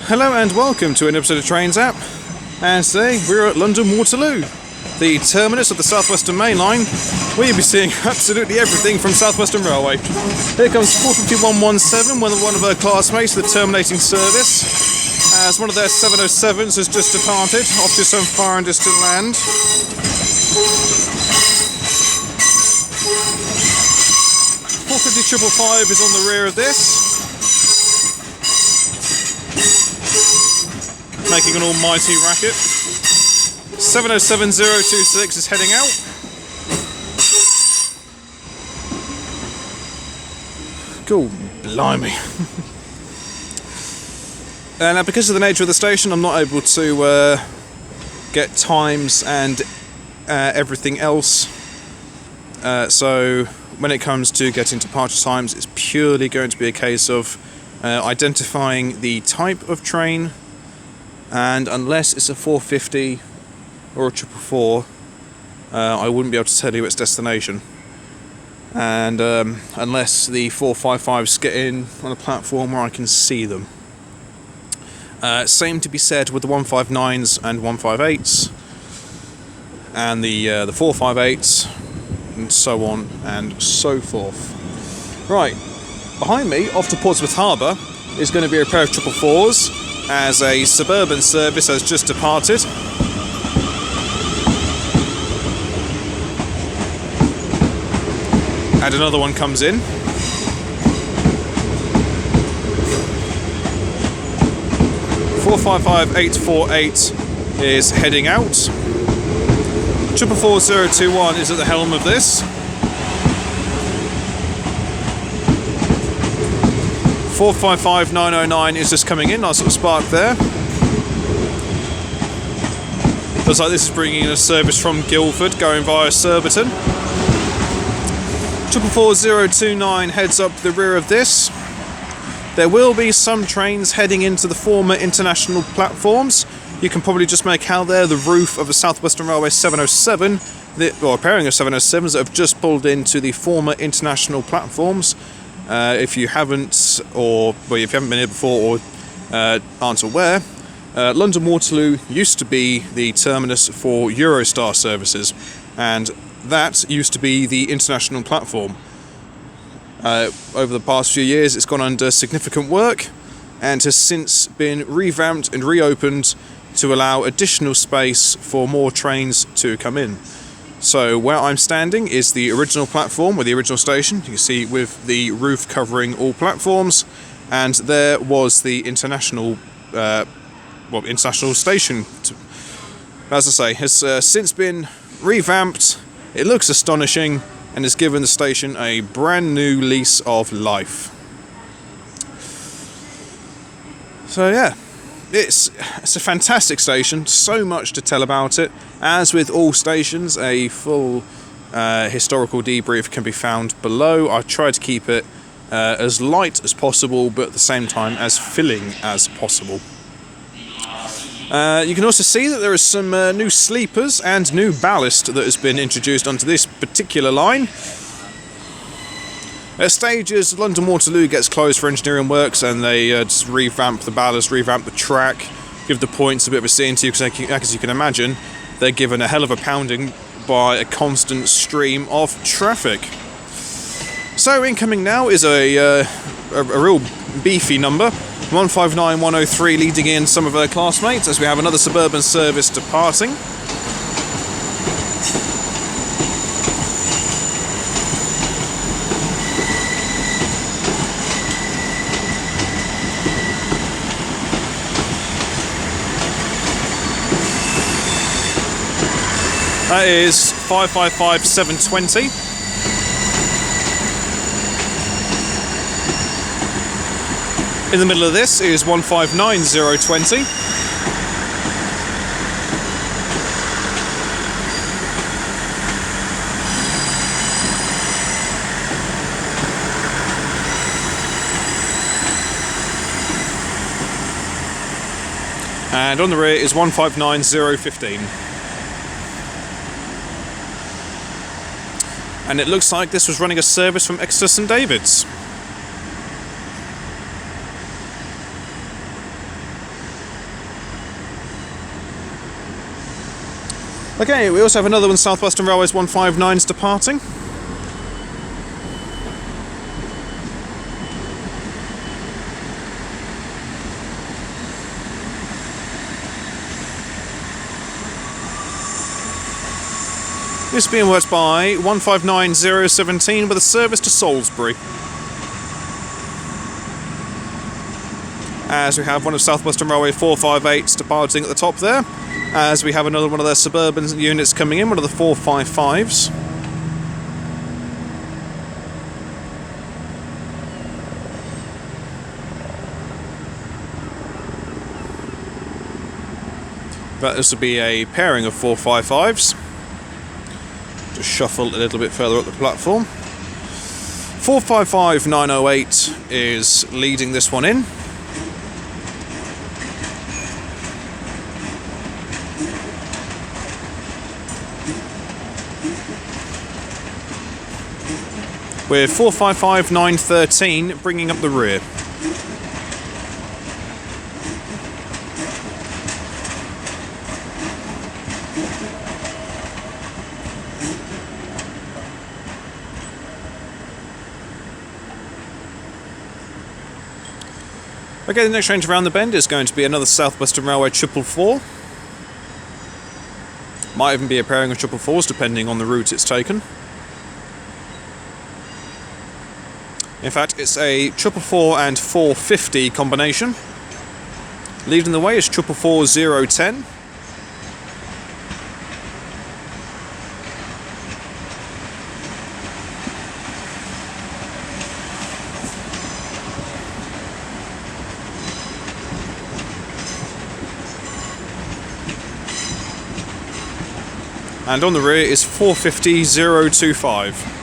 Hello and welcome to an episode of Trains App, and today we're at London Waterloo, the terminus of the Southwestern Mainline, where you'll be seeing absolutely everything from Southwestern Railway. Here comes 45117, one of our classmates, the terminating service, as one of their 707s has just departed off to some far and distant land. (450-555) is on the rear of this, making an almighty racket. 707026 is heading out. Cool, blimey. Now, because of the nature of the station, I'm not able to get times and everything else. So when it comes to getting departure times, it's purely going to be a case of identifying the type of train. And unless it's a 450 or a 444, I wouldn't be able to tell you its destination. And unless the 455s get in on a platform where I can see them. Same to be said with the 159s and 158s, and the 458s, and so on and so forth. Right, behind me, off to Portsmouth Harbour, is going to be a pair of 444s. As a Suburban service has just departed. And another one comes in. (455-848) is heading out. 444-021 is at the helm of this. 455-909 is just coming in, nice little spark there. Looks like this is bringing in a service from Guildford, going via Surbiton. 444-029 heads up the rear of this. There will be some trains heading into the former international platforms. You can probably just make out there the roof of a Southwestern Railway 707, or a pairing of 707s that have just pulled into the former international platforms. If you haven't been here before or aren't aware, London Waterloo used to be the terminus for Eurostar services, and that used to be the international platform. Over the past few years, it's gone under significant work and has since been revamped and reopened to allow additional space for more trains to come in. So where I'm standing is the original platform, or the original station, you can see, with the roof covering all platforms, and there was the international station. As I say, has since been revamped. It looks astonishing and has given the station a brand new lease of life. So yeah, it's a fantastic station, so much to tell about it. As with all stations, a full historical debrief can be found below. I try to keep it as light as possible, but at the same time as filling as possible. You can also see that there is some new sleepers and new ballast that has been introduced onto this particular line. At stages, London Waterloo gets closed for engineering works, and they just revamp the ballast, revamp the track, give the points a bit of a C&T, because as you can imagine, they're given a hell of a pounding by a constant stream of traffic. So incoming now is a real beefy number, 159103, leading in some of her classmates, as we have another Suburban service departing. That is 555-720. In the middle of this is 159020. And on the rear is 159015. And it looks like this was running a service from Exeter St David's. Okay, we also have another one, Southwestern Railways 159's departing. This is being worked by 159017 with a service to Salisbury. As we have one of Southwestern Railway 458's departing at the top there, as we have another one of their Suburban units coming in, one of the 455s. But this will be a pairing of 455s. Just shuffle a little bit further up the platform. 455908 is leading this one in. With 455913 bringing up the rear. Okay, the next train around the bend is going to be another Southwestern Railway 444. Might even be a pairing of 444s depending on the route it's taken. In fact, it's a 444 and 450 combination. Leading the way is 444010. And on the rear is 450025.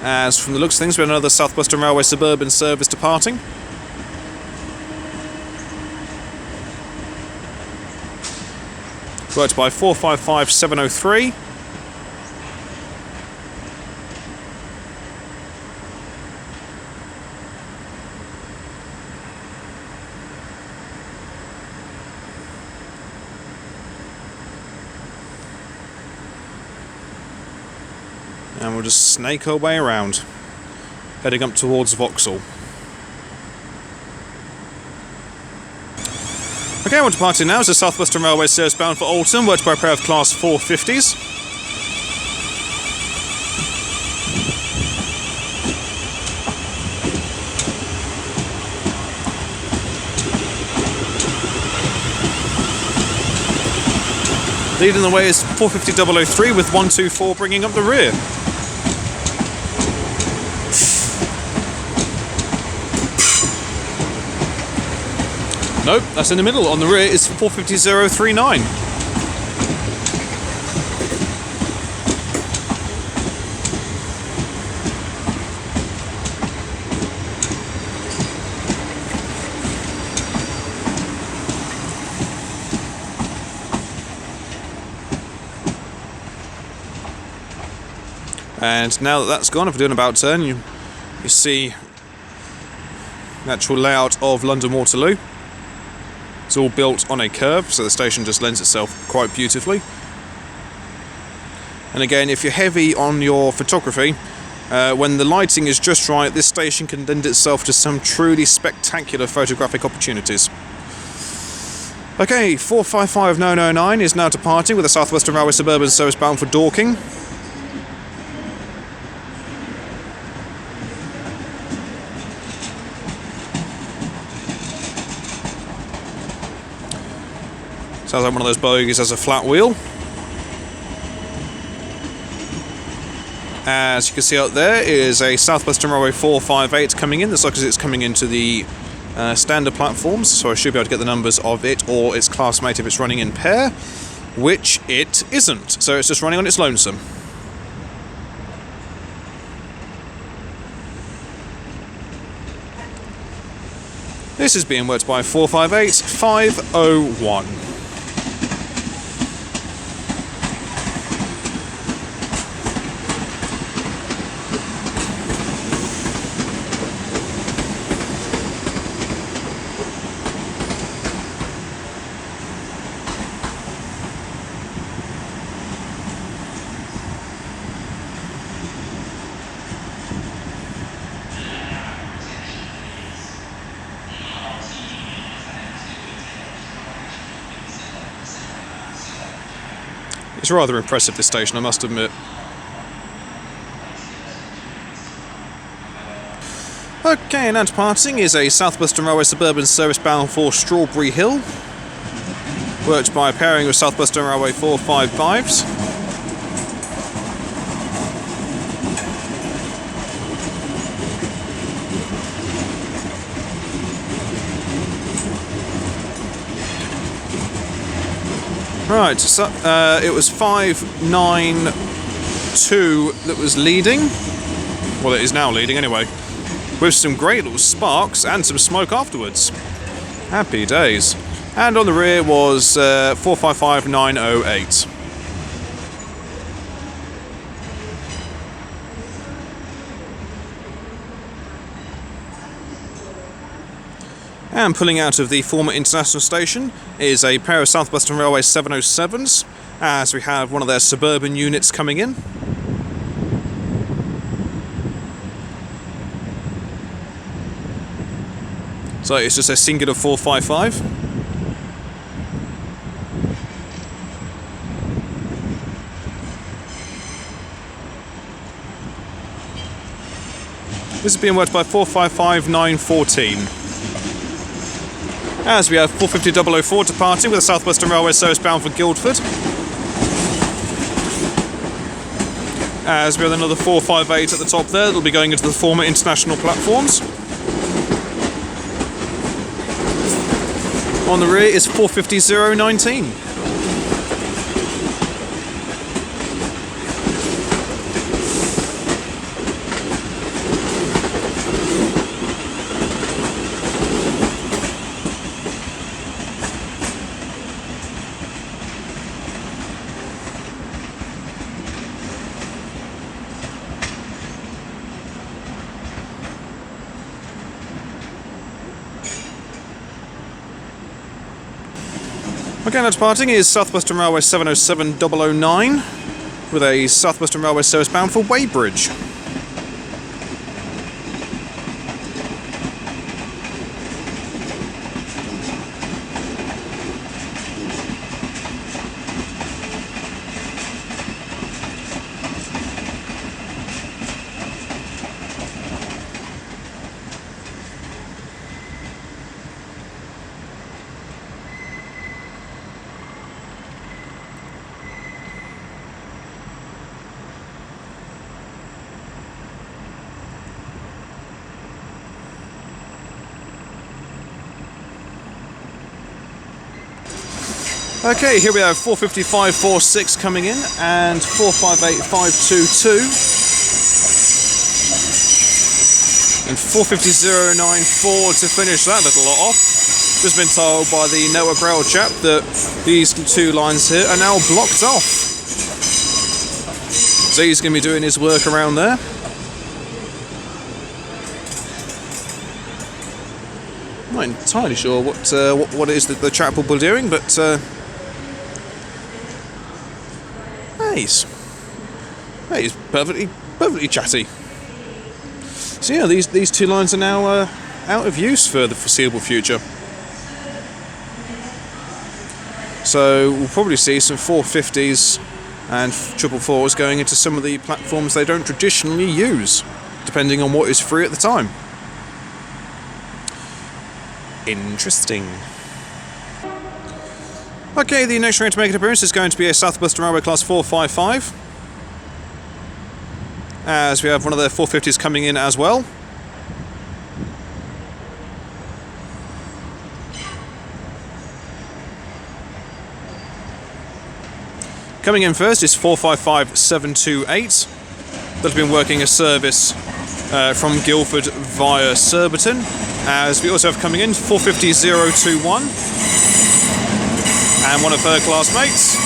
As from the looks of things, we have another Southwestern Railway Suburban service departing. Worked by 455703. And we'll just snake our way around, heading up towards Vauxhall. Okay, we're departing now is the Southwestern Railway service bound for Alton, worked by a pair of Class 450s. Leading the way is 450003 with 124 bringing up the rear. Nope, that's in the middle. On the rear is 450039. And now that that's gone, if we're doing about turn, you see the actual layout of London Waterloo. It's all built on a curve, so the station just lends itself quite beautifully. And again, if you're heavy on your photography, when the lighting is just right, this station can lend itself to some truly spectacular photographic opportunities. Okay, 455909 is now departing with a Southwestern Railway Suburban service bound for Dorking. Sounds like one of those bogies has a flat wheel. As you can see out there is a Southwestern Railway 458 coming in. Looks like it's coming into the standard platforms, so I should be able to get the numbers of it or its classmate if it's running in pair, which it isn't, so it's just running on its lonesome. This is being worked by 458501. It's rather impressive, this station, I must admit. Okay, and departing is a Southwestern Railway Suburban service bound for Strawberry Hill, worked by a pairing with Southwestern Railway 455s. Right, so it was 592 that was leading. Well, it is now leading anyway. With some great little sparks and some smoke afterwards. Happy days. And on the rear was 455908. And pulling out of the former International Station is a pair of Southwestern Railway 707s, as we have one of their Suburban units coming in. So it's just a singular 455. This is being worked by 455914. As we have 450004 departing with a Southwestern Railway service bound for Guildford. As we have another 458 at the top there, that'll be going into the former international platforms. On the rear is 450019. Okay, now departing is Southwestern Railway 707009 with a Southwestern Railway service bound for Weybridge. Okay, here we have 455546 coming in and 458522 and 450094 to finish that little lot off. Just been told by the Network Rail chap that these two lines here are now blocked off. So he's going to be doing his work around there. I'm not entirely sure what it is that the chap will be doing, but he's perfectly chatty. So yeah, these two lines are now out of use for the foreseeable future. So we'll probably see some 450s and 444s going into some of the platforms they don't traditionally use, depending on what is free at the time. Interesting. Okay, the next train to make an appearance is going to be a Southwestern Railway Class 455, as we have one of their 450s coming in as well. Coming in first is 455728. That's been working a service from Guildford via Surbiton. As we also have coming in 450021 and one of her classmates.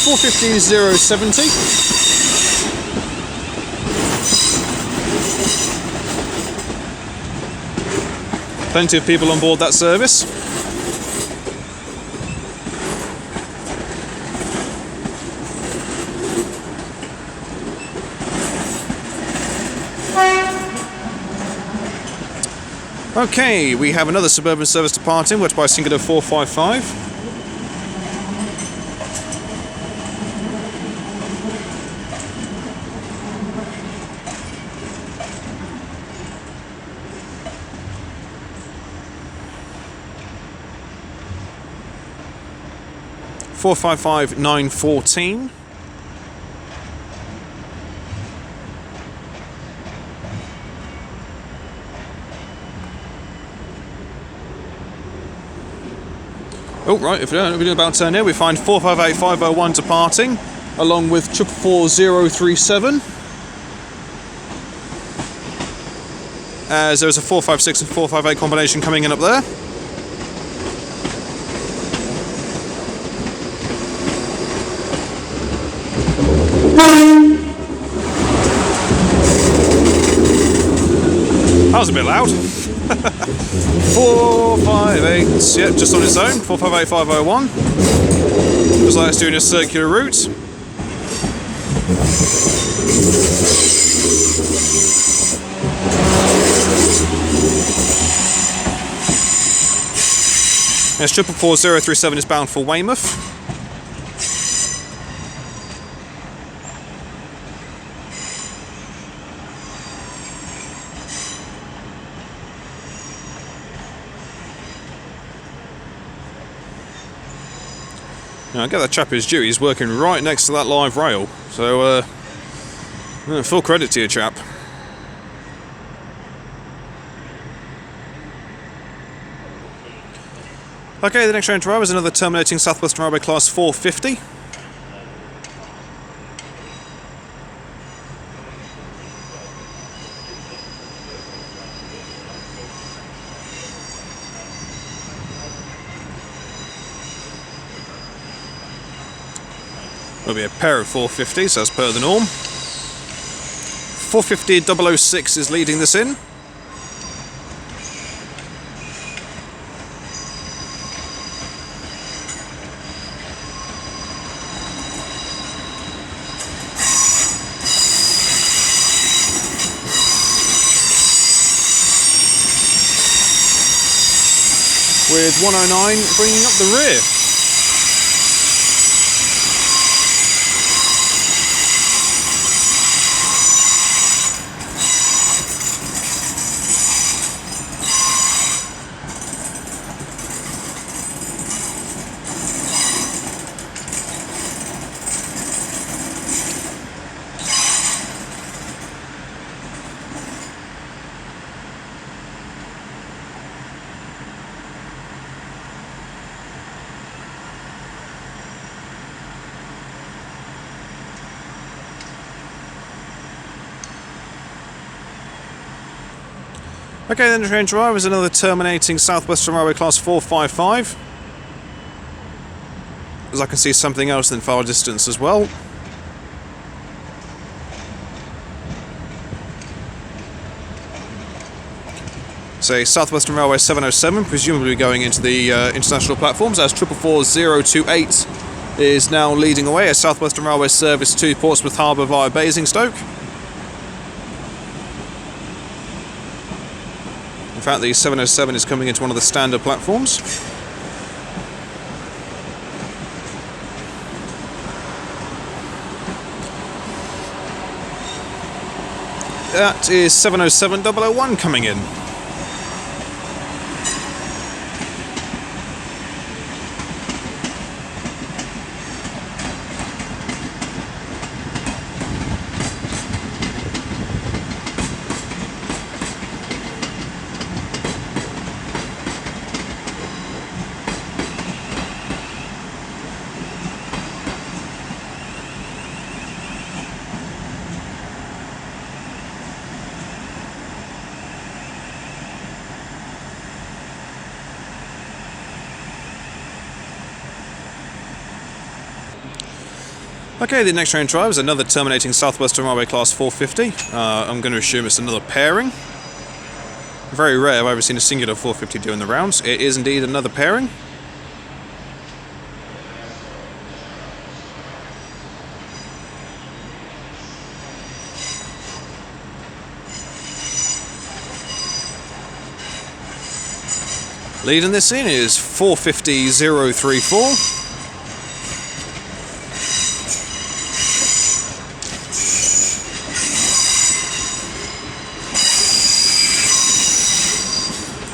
$450,070. Plenty of people on board that service. Okay, we have another Suburban service departing, watched by Singular 455. Four 914. Oh, right, if we don't do about turn here, we find 458501 departing, along with 444037. As there's a 456 and 458 combination coming in up there. That was a bit loud. 458, yep, just on its own. 458501. Just like it's doing a circular route. Yes, 444037 is bound for Weymouth. Now, I get that chap is due, he's working right next to that live rail, so full credit to you, chap. Okay, the next train to arrive is another terminating Southwestern Railway Class 450. Will be a pair of 450s as per the norm. 450 006 is leading this in. With 109 bringing up the rear. Okay, then the train to arrive is another terminating Southwestern Railway Class 455. As I can see something else in far distance as well. Say Southwestern Railway 707, presumably going into the international platforms, as 444028 is now leading away as Southwestern Railway service to Portsmouth Harbour via Basingstoke. In fact, the 707 is coming into one of the standard platforms. That is 707-001 coming in. Okay, the next train to arrive is another terminating Southwestern Railway Class 450. I'm going to assume it's another pairing. Very rare I've ever seen a singular 450 doing the rounds. It is indeed another pairing. Leading this in is 450034.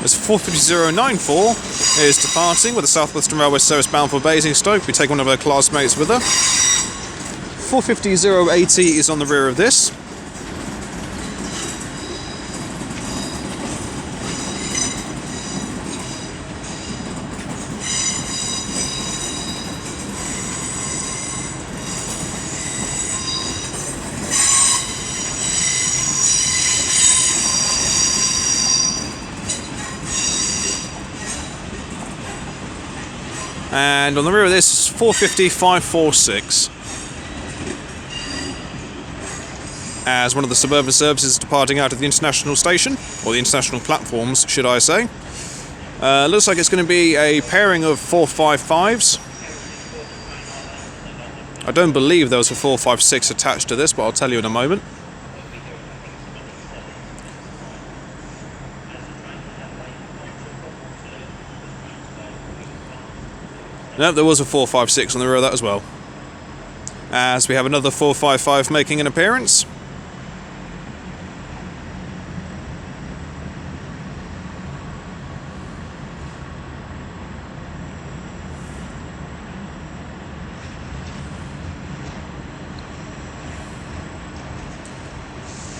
As 450094 is departing with the Southwestern Railway service bound for Basingstoke. We take one of our classmates with her. 450080 is on the rear of this. And on the rear of this is 450546. As one of the Suburban services departing out of the international station, or the international platforms, should I say. Looks like it's going to be a pairing of 455s. I don't believe there was a 456 attached to this, but I'll tell you in a moment. No, there was a 456 on the rear of that as well. As we have another 455 making an appearance.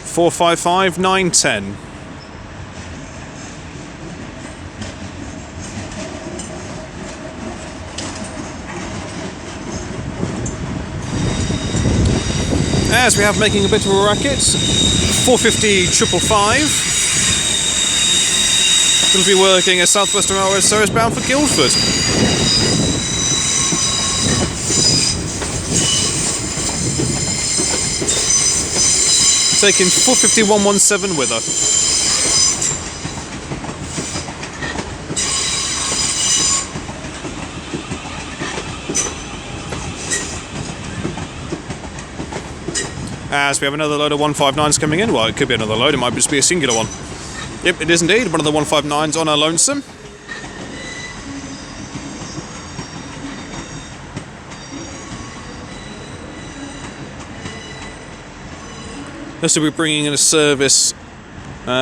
Four, 5, 9, 10. As we have making a bit of a racket, 450 555 will be working a Southwestern Railway service bound for Guildford. Taking 450 117 with her. As we have another load of 159s coming in. Well, it could be another load, it might just be a singular one. Yep, it is indeed one of the 159s on our lonesome. This will be bringing in a service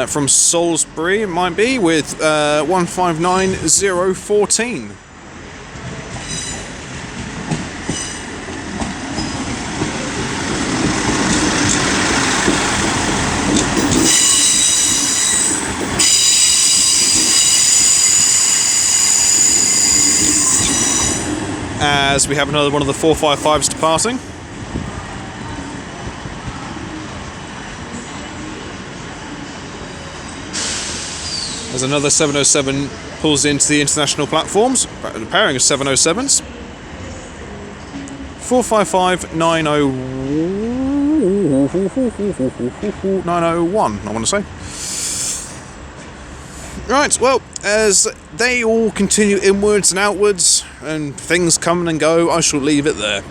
from Salisbury, it might be, with 159014. As we have another one of the 455s departing. As another 707 pulls into the international platforms, a pairing of 707s. 455 901, I want to say. Right, well, as they all continue inwards and outwards, and things come and go, I shall leave it there.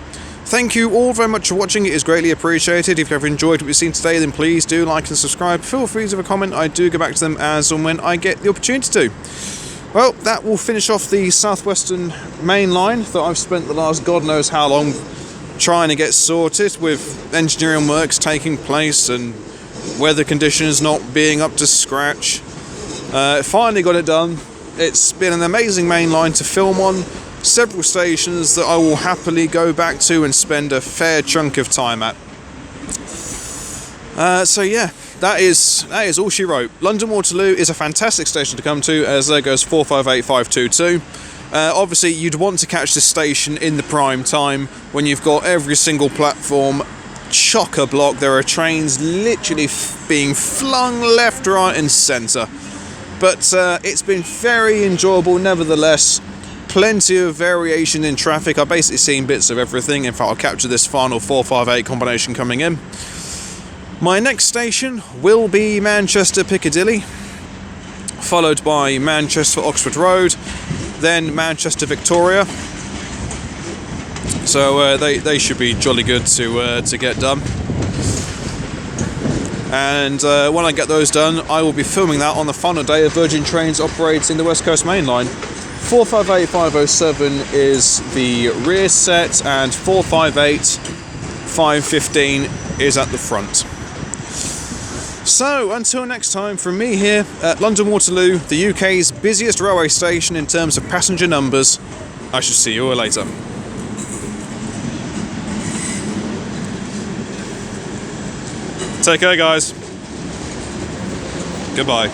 Thank you all very much for watching, it is greatly appreciated. If you've ever enjoyed what you've seen today, then please do like and subscribe. Feel free to leave a comment, I do go back to them as and when I get the opportunity to. Well, that will finish off the Southwestern Mainline that I've spent the last God knows how long trying to get sorted, with engineering works taking place and weather conditions not being up to scratch. Finally got it done. It's been an amazing main line to film on, several stations that I will happily go back to and spend a fair chunk of time at. So yeah, that is all she wrote. London Waterloo is a fantastic station to come to, as there goes 458522. Obviously you'd want to catch this station in the prime time when you've got every single platform chock-a-block. There are trains literally being flung left, right and centre. But it's been very enjoyable nevertheless. Plenty of variation in traffic. I've basically seen bits of everything. In fact, I'll capture this final 458 combination coming in. My next station will be Manchester Piccadilly, followed by Manchester Oxford Road, then Manchester Victoria. So they should be jolly good to get done. And when I get those done, I will be filming that on the final day of Virgin Trains operating the West Coast Main Line. 458507 is the rear set, and 458515 is at the front. So, until next time, from me here at London Waterloo, the UK's busiest railway station in terms of passenger numbers, I shall see you all later. Take care, guys. Goodbye.